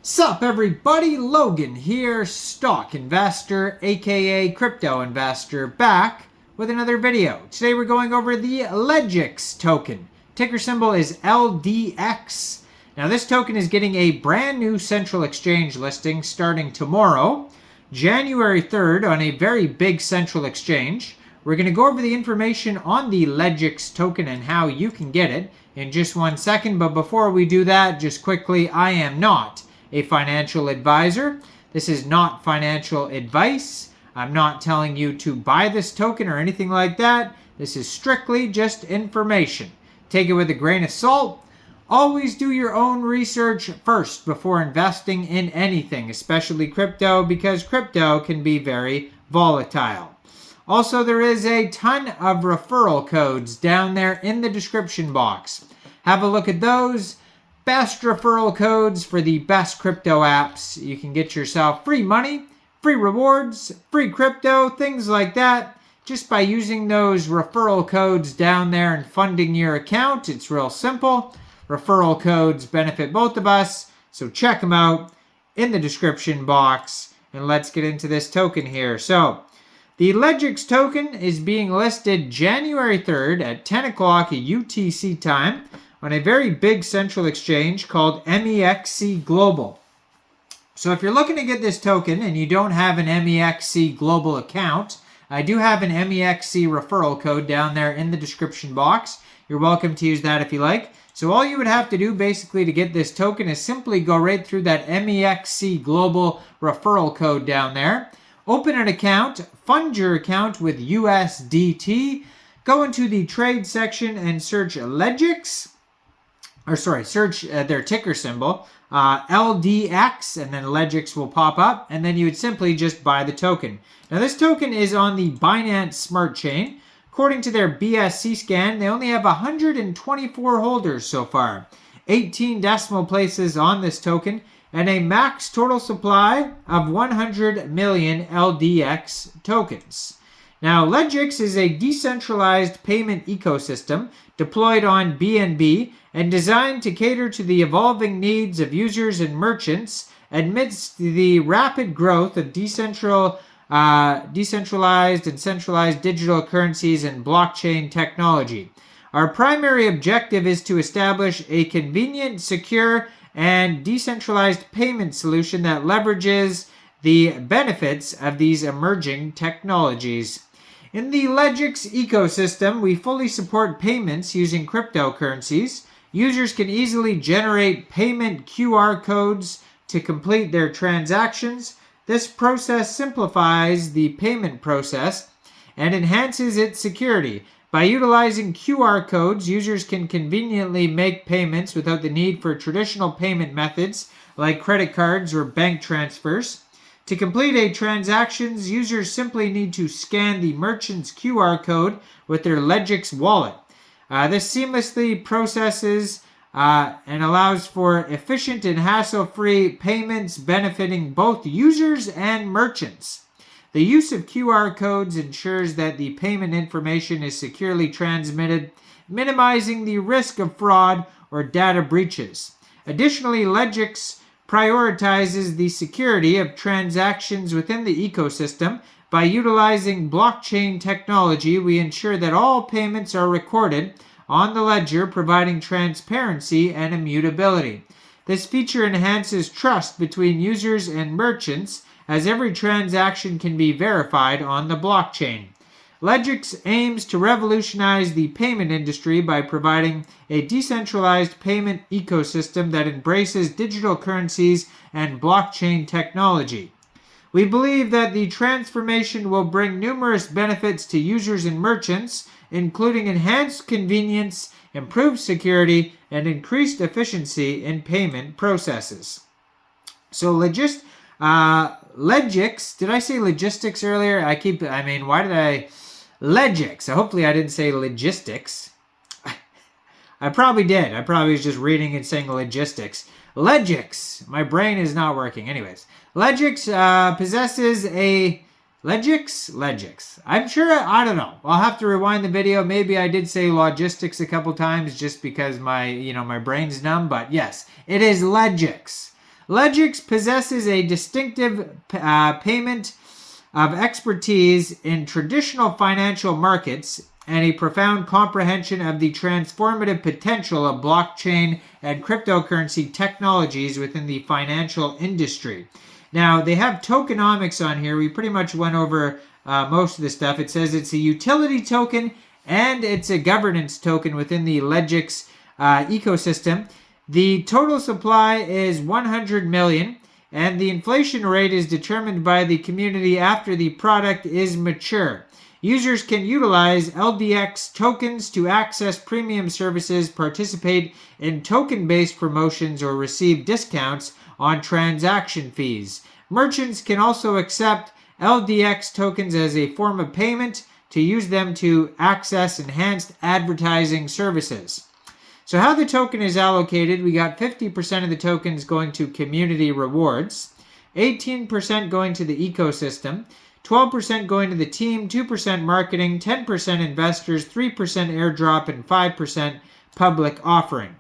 Sup everybody, Logan here, stock investor aka crypto investor, back with another video. Today we're going over the Ledgix token. Ticker symbol is LDX. Now this token is getting a brand new central exchange listing starting tomorrow, January 3rd, on a very big central exchange. We're going to go over the information on the Ledgix token and how you can get it in just 1 second. But before we do that, just quickly, I am not a financial advisor. This is not financial advice. I'm not telling you to buy this token or anything like that. This is strictly just information. Take it with a grain of salt. Always do your own research first before investing in anything, especially crypto, because crypto can be very volatile. Also, there is a ton of referral codes down there in the description box. Have a look at those. Best referral codes for the best crypto apps. You can get yourself free money, free rewards, free crypto, things like that, just by using those referral codes down there and funding your account. It's real simple. Referral codes benefit both of us, so check them out in the description box. And let's get into this token here. So the Ledgix token is being listed January 3rd at 10 o'clock UTC time on a very big central exchange called Mexc Global. So if you're looking to get this token and you don't have an Mexc Global account, I do have an Mexc referral code down there in the description box. You're welcome to use that if you like. So all you would have to do basically to get this token is simply go right through that Mexc Global referral code down there. Open an account, fund your account with USDT, go into the trade section and search Ledgix, search their ticker symbol, LDX, and then Ledgix will pop up, and then you would simply just buy the token. Now this token is on the Binance Smart Chain. According to their BSC scan, they only have 124 holders so far, 18 decimal places on this token, and a max total supply of 100 million LDX tokens. Now, Ledgix is a decentralized payment ecosystem deployed on BNB and designed to cater to the evolving needs of users and merchants amidst the rapid growth of decentralized and centralized digital currencies and blockchain technology. Our primary objective is to establish a convenient, secure, and decentralized payment solution that leverages the benefits of these emerging technologies. In the Ledgix ecosystem, we fully support payments using cryptocurrencies. Users can easily generate payment QR codes to complete their transactions. This process simplifies the payment process and enhances its security. By utilizing QR codes, users can conveniently make payments without the need for traditional payment methods like credit cards or bank transfers. To complete a transaction, users simply need to scan the merchant's QR code with their Ledgix wallet. This seamlessly processes and allows for efficient and hassle-free payments benefiting both users and merchants. The use of QR codes ensures that the payment information is securely transmitted, minimizing the risk of fraud or data breaches. Additionally, Ledgix prioritizes the security of transactions within the ecosystem. By utilizing blockchain technology, we ensure that all payments are recorded on the ledger, providing transparency and immutability. This feature enhances trust between users and merchants, as every transaction can be verified on the blockchain. Ledgix aims to revolutionize the payment industry by providing a decentralized payment ecosystem that embraces digital currencies and blockchain technology. We believe that the transformation will bring numerous benefits to users and merchants, including enhanced convenience, improved security, and increased efficiency in payment processes. So Ledgix, did I say logistics earlier? Ledgix. Hopefully I didn't say logistics. I probably did. I probably was just reading and saying logistics. Ledgix. My brain is not working. Anyways, Ledgix possesses a Ledgix. I'm sure, I don't know. I'll have to rewind the video. Maybe I did say logistics a couple times just because my brain's numb. But yes, it is Ledgix. Ledgix possesses a distinctive payment of expertise in traditional financial markets and a profound comprehension of the transformative potential of blockchain and cryptocurrency technologies within the financial industry. Now, they have tokenomics on here. We pretty much went over most of the stuff. It says it's a utility token and it's a governance token within the Ledgix ecosystem. The total supply is 100 million, and the inflation rate is determined by the community after the product is mature. Users can utilize LDX tokens to access premium services, participate in token-based promotions, or receive discounts on transaction fees. Merchants can also accept LDX tokens as a form of payment to use them to access enhanced advertising services. So how the token is allocated, we got 50% of the tokens going to community rewards, 18% going to the ecosystem, 12% going to the team, 2% marketing, 10% investors, 3% airdrop, and 5% public offering.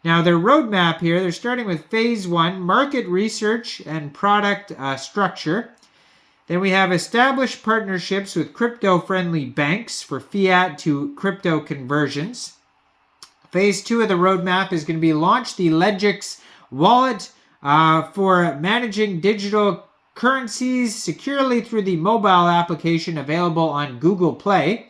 Now their roadmap here, they're starting with phase 1, market research and product structure. Then we have established partnerships with crypto-friendly banks for fiat to crypto conversions. Phase 2 of the roadmap is going to be launch the Ledgix wallet for managing digital currencies securely through the mobile application available on Google Play.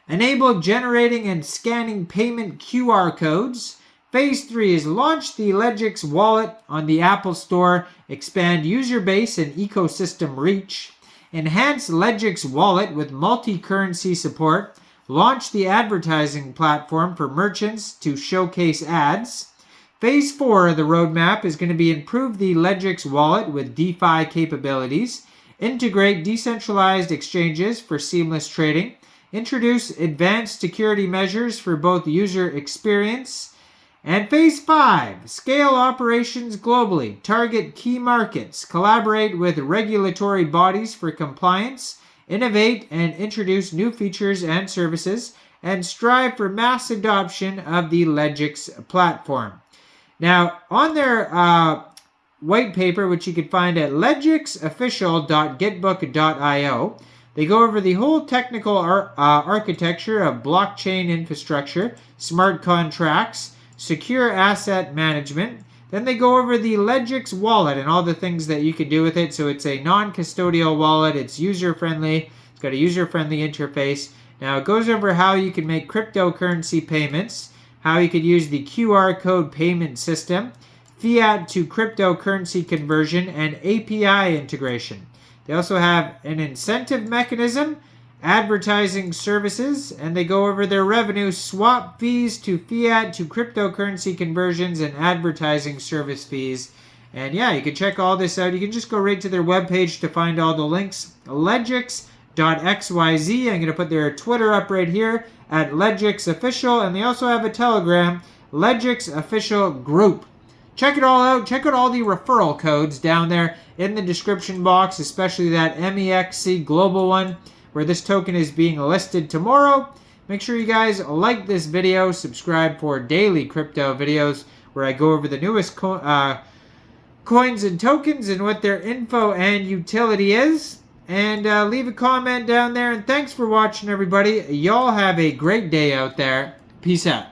Enable generating and scanning payment QR codes. Phase 3 is launch the Ledgix wallet on the Apple Store, expand user base and ecosystem reach. Enhance Ledgix wallet with multi-currency support. Launch the advertising platform for merchants to showcase ads. Phase 4 of the roadmap is going to be improve the Ledgix wallet with DeFi capabilities, integrate decentralized exchanges for seamless trading, introduce advanced security measures for both user experience, and Phase 5, scale operations globally, target key markets, collaborate with regulatory bodies for compliance, innovate and introduce new features and services, and strive for mass adoption of the Ledgix platform. Now, on their white paper, which you can find at ledgixofficial.gitbook.io, they go over the whole technical architecture of blockchain infrastructure, smart contracts, secure asset management. Then they go over the Ledgix wallet and all the things that you can do with it. So it's a non-custodial wallet. It's user-friendly. It's got a user-friendly interface. Now it goes over how you can make cryptocurrency payments, how you could use the QR code payment system, fiat to cryptocurrency conversion, and API integration. They also have an incentive mechanism, advertising services, and they go over their revenue, swap fees to fiat to cryptocurrency conversions, and advertising service fees. And yeah, you can check all this out. You can just go right to their webpage to find all the links. Ledgix.xyz. I'm going to put their Twitter up right here at Ledgix Official, and they also have a Telegram, Ledgix Official Group. Check it all out. Check out all the referral codes down there in the description box, especially that Mexc global one, where this token is being listed tomorrow. Make sure you guys like this video, subscribe for daily crypto videos where I go over the newest coins and tokens and what their info and utility is. And leave a comment down there. And thanks for watching, everybody. Y'all have a great day out there. Peace out.